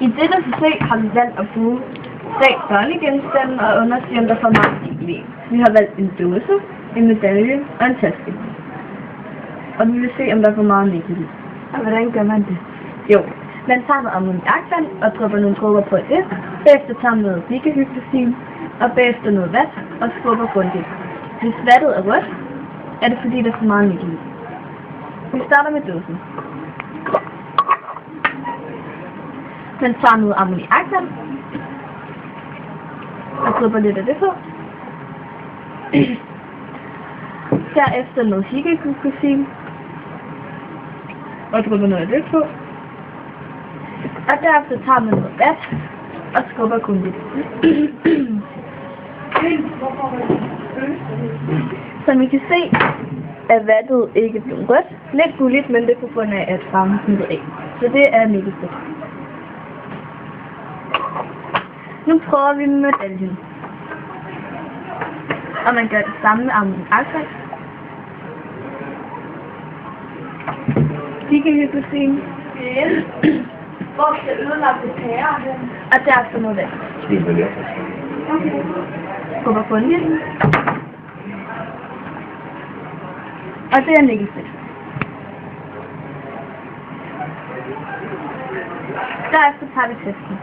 I dette forsøg har vi valgt at bruge 3 børnegenstande og undersøge, om der får meget energi. Vi har valgt en dåse, en medalje og en taske. Og vi vil se, om der får meget energi. Og hvordan gør man det? Jo, man tager noget ammoniakvand og drypper nogle dråber på det. Bagefter tager man noget dikahydrogen og bagefter noget vand og skubber grundigt. Hvis vandet er rødt, er det fordi, der er for meget energi. Vi starter med dåsen. Man tager noget ammoniakvand og drypper lidt af det på. Derefter noget hikkeglukosine og drypper noget af det på. Og derefter tager man noget vand og skubber grundigt. Som I kan se, er vandet ikke blevet rødt. Lidt gulligt, men det er på grund af, at farven er smittet af. Så det er negativt. Nu prøver vi med medaljen. Og man gør det samme med ammoniakvand. Dikahydrogen. Hvor skal ødelagte pærer hen? Og derefter noget vand. Skubber grundigt. Og det er negativt. Derefter tager vi testen.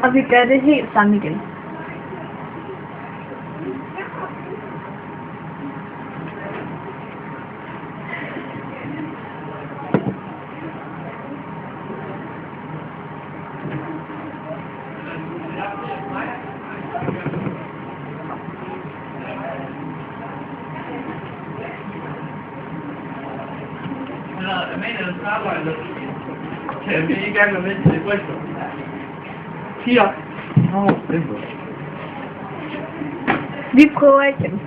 Og vi gør det helt samme igen. Kan vi ikke gerne være med til det bryster? 4. Vi prøver igen.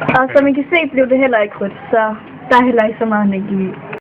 Og som I kan se, blev det heller ikke rødt, så der er heller ikke så meget energi i.